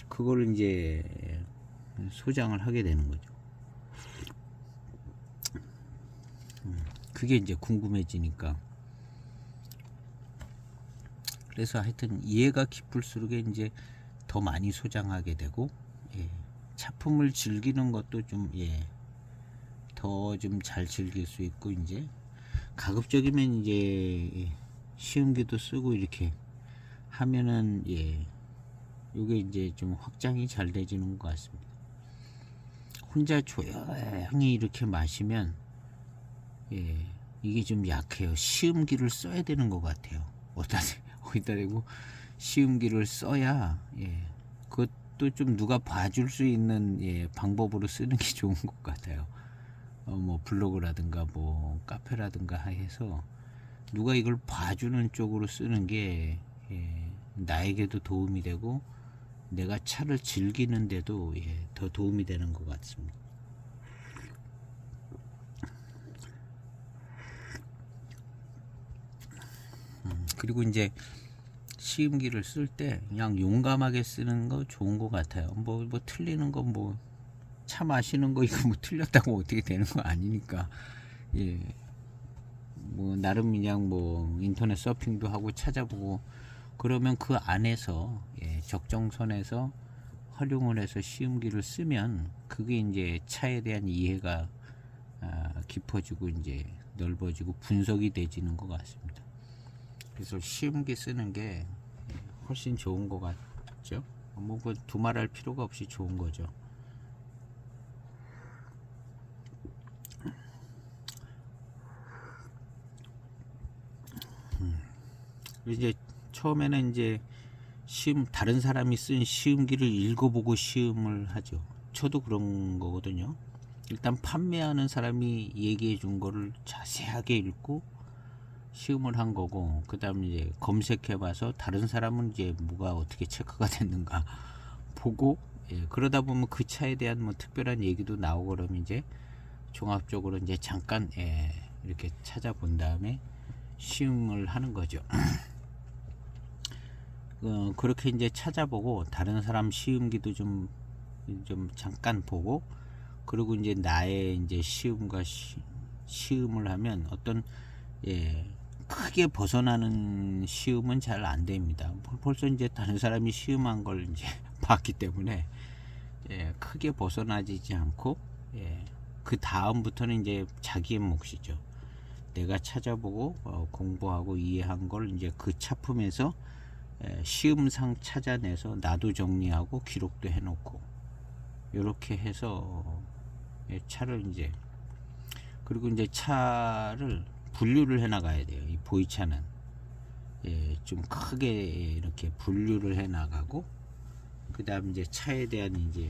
[SPEAKER 1] 그걸 이제 소장을 하게 되는 거죠. 그게 이제 궁금해지니까. 그래서 하여튼 이해가 깊을수록 이제 더 많이 소장하게 되고 차품을 즐기는 것도 좀 더 좀 잘 즐길 수 있고, 이제 가급적이면 이제 시음기도 쓰고 이렇게 하면은 요게 이제 좀 확장이 잘 되지는 것 같습니다. 혼자 조용히 이렇게 마시면 이게 좀 약해요. 시음기를 써야 되는 것 같아요. 어디다 대고 시음기를 써야 그것도 좀 누가 봐줄 수 있는 방법으로 쓰는 게 좋은 것 같아요. 뭐 블로그라든가 뭐 카페라든가 해서 누가 이걸 봐주는 쪽으로 쓰는 게 나에게도 도움이 되고 내가 차를 즐기는데도 더 도움이 되는 것 같습니다. 그리고 이제 시음기를 쓸 때 그냥 용감하게 쓰는 거 좋은 것 같아요. 뭐 틀리는 거 뭐 차 마시는 거 이거 뭐 틀렸다고 어떻게 되는 거 아니니까. 뭐 나름 그냥 뭐 인터넷 서핑도 하고 찾아보고 그러면 그 안에서 적정선에서 활용을 해서 시음기를 쓰면 그게 이제 차에 대한 이해가 깊어지고 이제 넓어지고 분석이 되지는 것 같습니다. 그래서 시음기 쓰는 게 훨씬 좋은 것 같죠. 뭐 두말할 필요가 없이 좋은 거죠. 이제 처음에는 이제 다른 사람이 쓴 시음기를 읽어보고 시음을 하죠. 저도 그런 거거든요. 일단 판매하는 사람이 얘기해 준 거를 자세하게 읽고 시음을 한 거고, 그 다음에 이제 검색해 봐서 다른 사람은 이제 뭐가 어떻게 체크가 됐는가 보고, 그러다 보면 그 차에 대한 뭐 특별한 얘기도 나오고 그러면 이제 종합적으로 이제 잠깐 이렇게 찾아본 다음에 시음을 하는 거죠. 그렇게 이제 찾아보고 다른 사람 시음기도 좀 잠깐 보고, 그리고 이제 나의 이제 시음과 시음을 하면 어떤 크게 벗어나는 시음은 잘 안 됩니다. 벌써 이제 다른 사람이 시음한 걸 이제 봤기 때문에 크게 벗어나지 않고 그 다음부터는 이제 자기의 몫이죠. 내가 찾아보고 공부하고 이해한 걸 이제 그 차품에서 시음상 찾아내서 나도 정리하고 기록도 해놓고, 이렇게 해서 차를 이제, 그리고 이제 차를 분류를 해 나가야 돼요. 이 보이차는 좀 크게 이렇게 분류를 해 나가고, 그 다음 이제 차에 대한 이제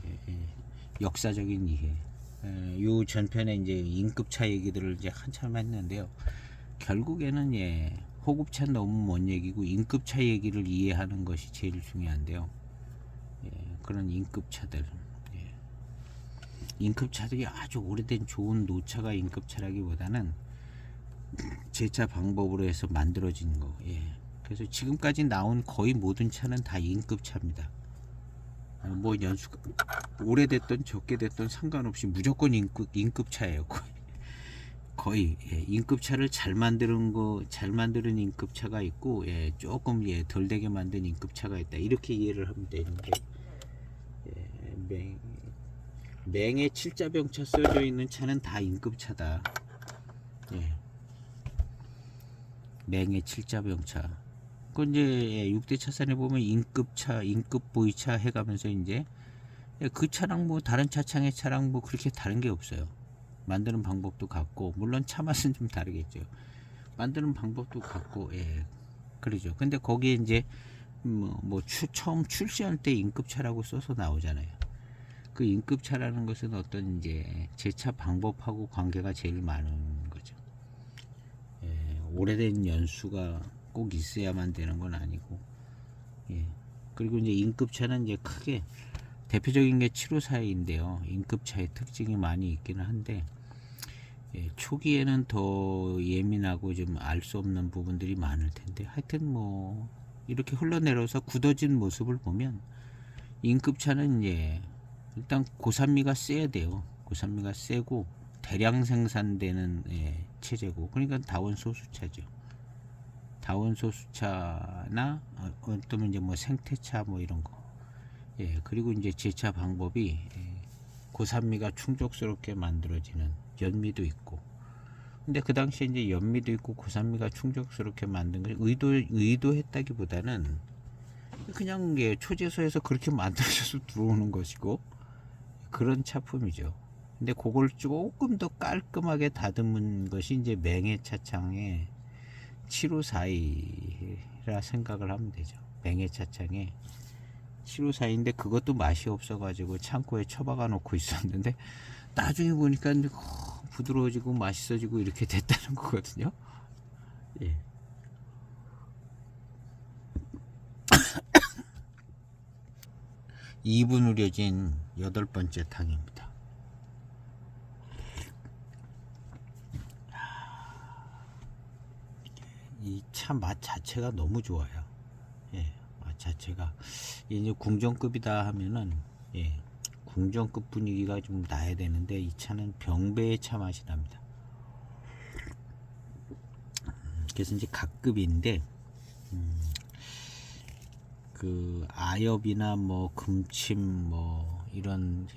[SPEAKER 1] 역사적인 이해, 요 전편에 이제 임급차 얘기들을 이제 한참 했는데요. 결국에는 호급차 너무 먼 얘기고 임급차 얘기를 이해하는 것이 제일 중요한데요. 그런 임급차들, 임급차들이 아주 오래된 좋은 노차가 임급차라기보다는 제차 방법으로 해서 만들어진 거. 그래서 지금까지 나온 거의 모든 차는 다 임급차입니다. 뭐 연수가 오래됐던 적게 됐던 상관없이 무조건 임급차예요. 거의 임급차를 잘 만드는 임급차가 있고, 조금 덜 되게 만든 임급차가 있다, 이렇게 이해를 하면 되는데, 맹에 7자병차 써져 있는 차는 다 임급차다. 맹의 7자병차. 그 이제 6대 차선에 보면 임급차, 임급보이차 해가면서 이제 그 차랑 뭐 다른 차창의 차랑 뭐 그렇게 다른 게 없어요. 만드는 방법도 같고, 물론 차 맛은 좀 다르겠죠. 만드는 방법도 같고, 그러죠. 근데 거기에 이제 처음 출시할 때 임급차라고 써서 나오잖아요. 그 임급차라는 것은 어떤 이제 제차 방법하고 관계가 제일 많은 거죠. 오래된 연수가 꼭 있어야만 되는 건 아니고, 그리고 이제 임급차는 이제 크게 대표적인 게 754인데요. 임급차의 특징이 많이 있기는 한데, 초기에는 더 예민하고 좀 알 수 없는 부분들이 많을 텐데, 하여튼 뭐 이렇게 흘러내려서 굳어진 모습을 보면 임급차는 일단 고산미가 세야 돼요. 고산미가 세고 대량 생산되는 체제고, 그러니까 다원 소수차죠. 다원 소수차나 어떤 이제 뭐 생태차 뭐 이런 거. 그리고 이제 제차 방법이 고산미가 충족스럽게 만들어지는, 연미도 있고. 근데 그 당시에 이제 연미도 있고 고산미가 충족스럽게 만든 걸 의도했다기보다는 그냥 초제소에서 그렇게 만들어져서 들어오는 것이고, 그런 차품이죠. 근데 그걸 조금 더 깔끔하게 다듬은 것이 이제 맹해 차창의 7542라 생각을 하면 되죠. 맹해 차창의 7542인데 그것도 맛이 없어가지고 창고에 처박아 놓고 있었는데, 나중에 보니까 부드러워지고 맛있어지고 이렇게 됐다는 거거든요. 2분 우려진 8번째 탕입니다. 이 차 맛 자체가 너무 좋아요. 맛 자체가 이제 궁정급이다 하면은 궁정급 분위기가 좀 나야 되는데, 이 차는 병배의 차 맛이 납니다. 그래서 이제 각급인데, 그 아엽이나 뭐 금침 뭐 이런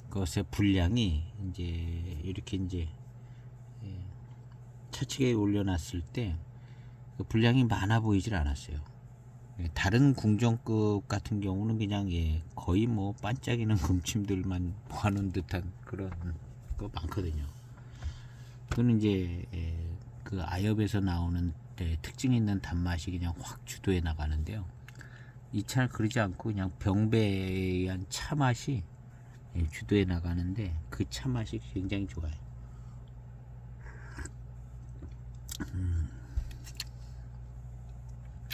[SPEAKER 1] 것의 분량이 이제 이렇게 이제 차측에 올려놨을 때 그 분량이 많아 보이질 않았어요. 다른 궁정급 같은 경우는 그냥 거의 뭐 반짝이는 금침들만 모아놓은 듯한 그런 거 많거든요. 그거는 이제 그 아엽에서 나오는 특징 있는 단맛이 그냥 확 주도해 나가는데요. 이 차는 그러지 않고 그냥 병배에 의한 차 맛이 주도해 나가는데, 그 차 맛이 굉장히 좋아요.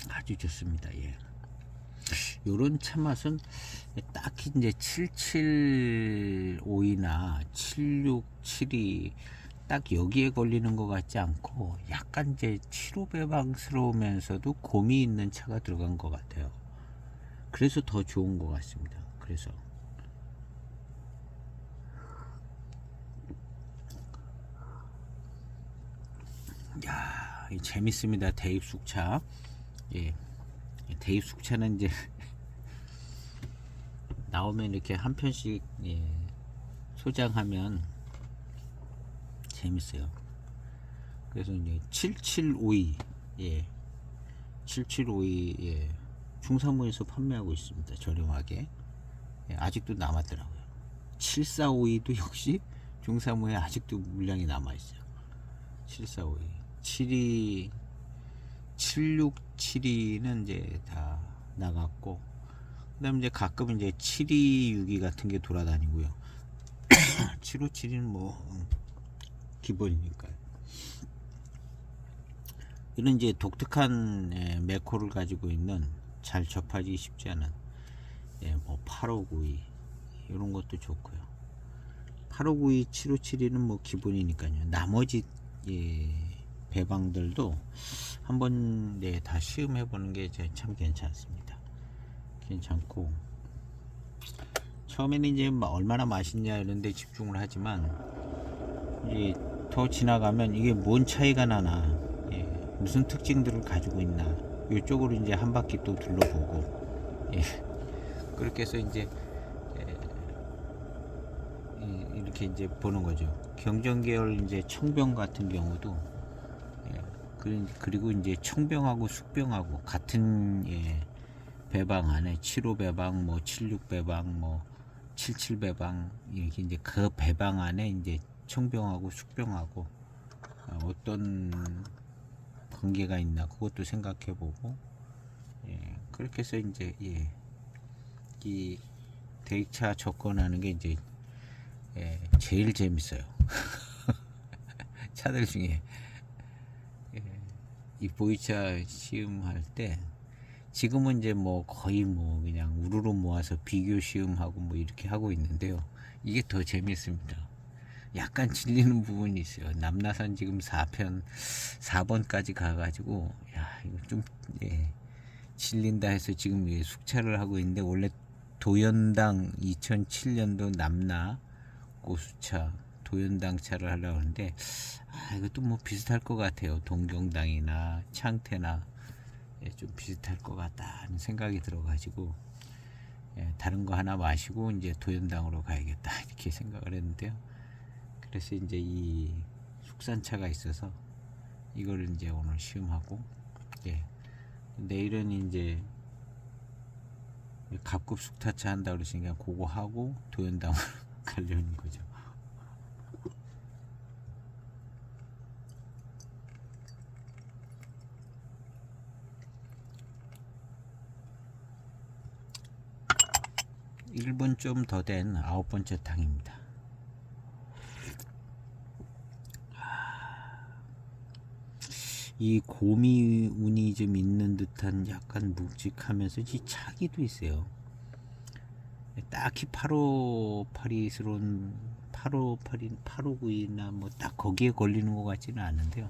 [SPEAKER 1] 아주 좋습니다. 요런 차 맛은 딱히 이제 775이나 767이 딱 여기에 걸리는 것 같지 않고 약간 이제 치료배방스러우면서도 곰이 있는 차가 들어간 것 같아요. 그래서 더 좋은 것 같습니다. 그래서 야, 재밌습니다. 대입숙차. 예, 대입숙차는 이제 나오면 이렇게 한 편씩 소장하면 재밌어요. 그래서 이제 7752 7752 중사무에서 판매하고 있습니다. 저렴하게. 아직도 남았더라고요. 7452도 역시 중사무에 아직도 물량이 남아있어요. 7452 7672는 이제 다 나갔고, 그 다음에 이제 가끔 이제 7262 같은 게 돌아다니고요. 7572는 뭐 기본이니까요. 이런 이제 독특한 매코를 가지고 있는, 잘 접하기 쉽지 않은 뭐 8592 이런 것도 좋고요. 8592, 7572는 뭐 기본이니까요. 나머지 배방들도 한번 다 시음해 보는 게 참 괜찮습니다. 괜찮고, 처음에는 이제 얼마나 맛있냐 이런 데 집중을 하지만 이제 더 지나가면 이게 뭔 차이가 나나, 무슨 특징들을 가지고 있나, 이쪽으로 이제 한 바퀴 또 둘러보고, 그렇게 해서 이제 이렇게 이제 보는 거죠. 경전계열 이제 청병 같은 경우도, 그리고 이제 청병하고 숙병하고 같은 배방 안에 75 배방, 뭐 76 배방, 뭐 77 배방, 이렇게 이제 그 배방 안에 이제 청병하고 숙병하고 어떤 관계가 있나, 그것도 생각해보고, 그렇게 해서 이제 이 대차 접근하는 게 이제 제일 재밌어요. 차들 중에 이 보이차 시음할 때, 지금은 이제 뭐 거의 뭐 그냥 우르르 모아서 비교 시음하고 뭐 이렇게 하고 있는데요. 이게 더 재밌습니다. 약간 질리는 부분이 있어요. 남나산 지금 4번까지 가가지고, 야, 이거 좀 질린다 해서 지금 숙차를 하고 있는데, 원래 도연당 2007년도 남나 고수차 도연당 차를 하려고 하는데, 이것도 뭐 비슷할 것 같아요. 동경당이나 창태나 좀 비슷할 것 같다는 생각이 들어가지고, 다른 거 하나 마시고 이제 도연당으로 가야겠다 이렇게 생각을 했는데요. 그래서 이제 이 숙산차가 있어서 이거를 이제 오늘 시음하고, 내일은 이제 갑급 숙타차 한다 그러시니까 그거 하고 도연당으로 가려는 거죠. (1분) 좀 더 된 9번째 탕입니다. 이 곰이 운이 좀 있는 듯한 약간 묵직하면서 차기도 있어요. 딱히 8582스러운 8592나 뭐 딱 거기에 걸리는 것 같지는 않은데요.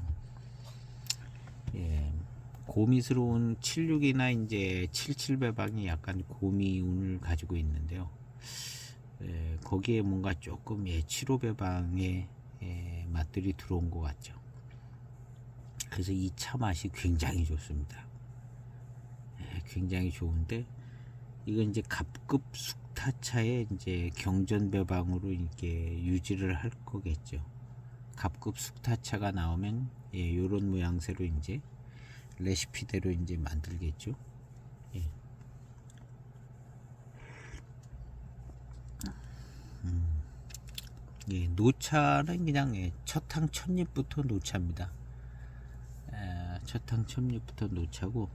[SPEAKER 1] 고미스러운 76이나 이제 77 배방이 약간 고미 운을 가지고 있는데요. 거기에 뭔가 조금 75 배방의 맛들이 들어온 것 같죠. 그래서 이 차 맛이 굉장히 좋습니다. 굉장히 좋은데, 이건 이제 갑급 숙타차의 이제 경전 배방으로 이렇게 유지를 할 거겠죠. 갑급 숙타차가 나오면 요런 모양새로 이제 레시피대로 이제 만들겠죠. 노차는 그냥 첫탕 첫잎부터 노차입니다. 첫탕 첫잎부터 노차고,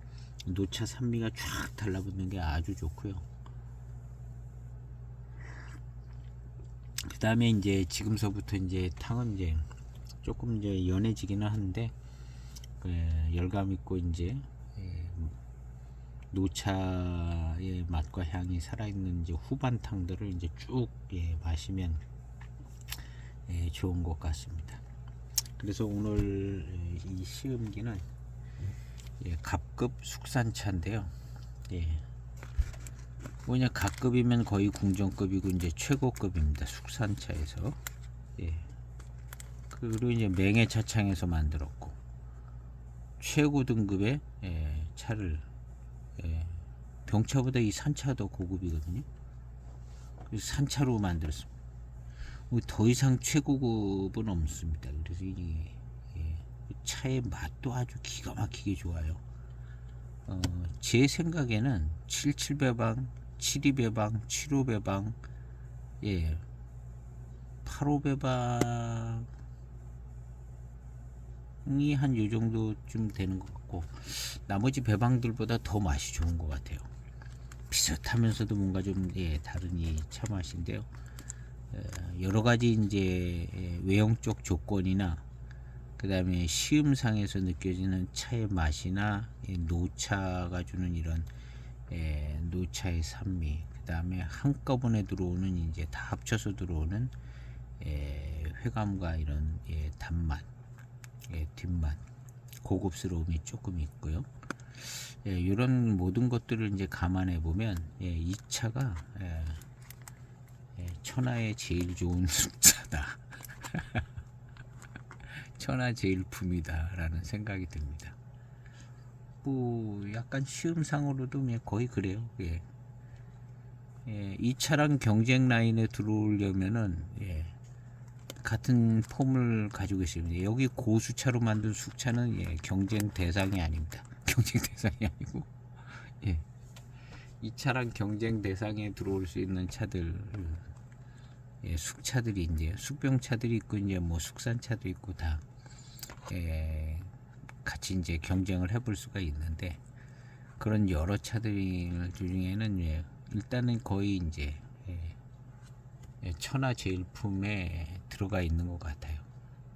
[SPEAKER 1] 노차 산미가 쫙 달라붙는 게 아주 좋고요. 그 다음에 이제 지금서부터 이제 탕은 이제 조금 이제 연해지기는 하는데, 열감 있고 이제 노차의 맛과 향이 살아있는 이제 후반 탕들을 이제 쭉 마시면 좋은 것 같습니다. 그래서 오늘 이 시음기는 갑급 숙산차인데요. 뭐냐, 갑급이면 거의 궁정급이고 이제 최고급입니다. 숙산차에서. 그리고 이제 맹해 차창에서 만들었고 최고 등급의 차를, 병차보다 이 산차가 더 고급이거든요. 그래서 산차로 만들었습니다. 더 이상 최고급은 없습니다. 그래서 이 차의 맛도 아주 기가 막히게 좋아요. 제 생각에는 77배방, 72배방, 75배방, 85배방이 한 요 정도쯤 되는 것 같고 나머지 배방들보다 더 맛이 좋은 것 같아요. 비슷하면서도 뭔가 좀 다른 이 차 맛인데요. 여러 가지 이제 외형적 조건이나 그 다음에 시음상에서 느껴지는 차의 맛이나 노차가 주는 이런 노차의 산미, 그 다음에 한꺼번에 들어오는 이제 다 합쳐서 들어오는 회감과 이런 단맛, 뒷맛, 고급스러움이 조금 있고요. 이런 모든 것들을 이제 감안해 보면 이 차가 천하의 제일 좋은 숙차다. 천하 제일품이다 라는 생각이 듭니다. 뭐 약간 시음상으로도 거의 그래요. 이 차랑 경쟁 라인에 들어오려면은 같은 폼을 가지고 있습니다. 여기 고수차로 만든 숙차는 경쟁 대상이 아닙니다. 경쟁 대상이 아니고 이 차랑 경쟁 대상에 들어올 수 있는 차들, 숙차들이 이제 숙병차들이 있고 이제 뭐 숙산차도 있고 다 같이 이제 경쟁을 해볼 수가 있는데, 그런 여러 차들 중에는 일단은 거의 이제 천하 제일품에 들어가 있는 것 같아요.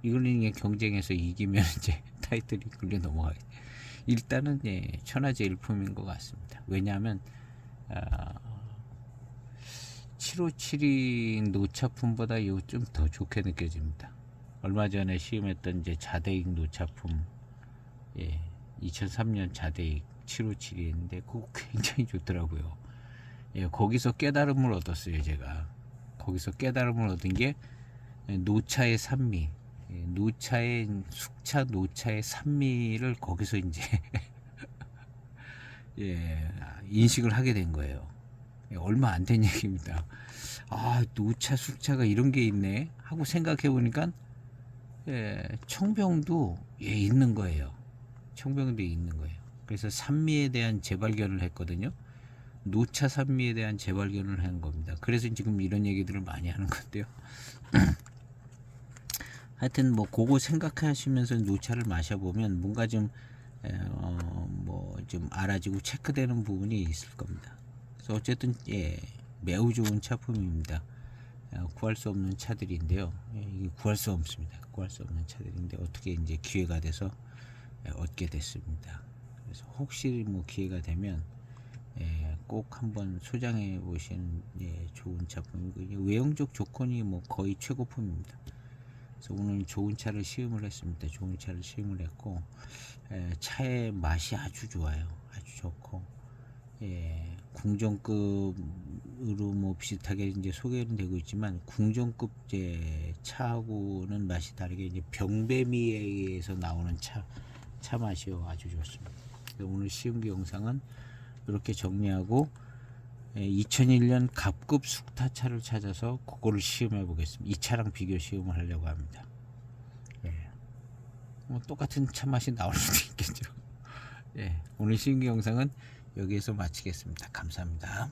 [SPEAKER 1] 이거는 경쟁에서 이기면 이제 타이틀이 끌려 넘어가요. 일단은 천하 제일품인 것 같습니다. 왜냐하면 757이 노차품보다 이거 좀 더 좋게 느껴집니다. 얼마 전에 시음했던 이제 자대익 노차품, 2003년 자대익 757이었는데 그거 굉장히 좋더라고요. 거기서 깨달음을 얻었어요. 제가 거기서 깨달음을 얻은 게 노차의 산미, 노차의 숙차 노차의 산미를 거기서 이제 인식을 하게 된 거예요. 얼마 안 된 얘기입니다. 노차 숙차가 이런 게 있네 하고 생각해 보니까 청병도 있는 거예요. 청병도 있는 거예요. 그래서 산미에 대한 재발견을 했거든요. 노차 산미에 대한 재발견을 한 겁니다. 그래서 지금 이런 얘기들을 많이 하는 건데요. 하여튼 뭐 그거 생각하시면서 노차를 마셔보면 뭔가 좀 좀 알아지고 체크되는 부분이 있을 겁니다. 그래서 어쨌든 매우 좋은 차품입니다. 구할 수 없는 차들인데요. 이게 구할 수 없습니다. 구할 수 없는 차들인데 어떻게 이제 기회가 돼서 얻게 됐습니다. 그래서 혹시 뭐 기회가 되면 꼭 한번 소장해 보시는 좋은 차품이고, 외형적 조건이 뭐 거의 최고품입니다. 그래서 오늘 좋은 차를 시음을 했습니다. 좋은 차를 시음을 했고 차의 맛이 아주 좋아요. 아주 좋고 궁정급으로 뭐 비슷하게 이제 소개는 되고 있지만, 궁정급 차하고는 맛이 다르게 이제 병배미에서 나오는 차 맛이요 아주 좋습니다. 오늘 시음기 영상은 이렇게 정리하고 2001년 갑급 숙타차를 찾아서 그거를 시음해 보겠습니다. 이 차랑 비교 시음을 하려고 합니다. 뭐 똑같은 차 맛이 나올 수도 있겠죠. 오늘 시음기 영상은 여기에서 마치겠습니다. 감사합니다.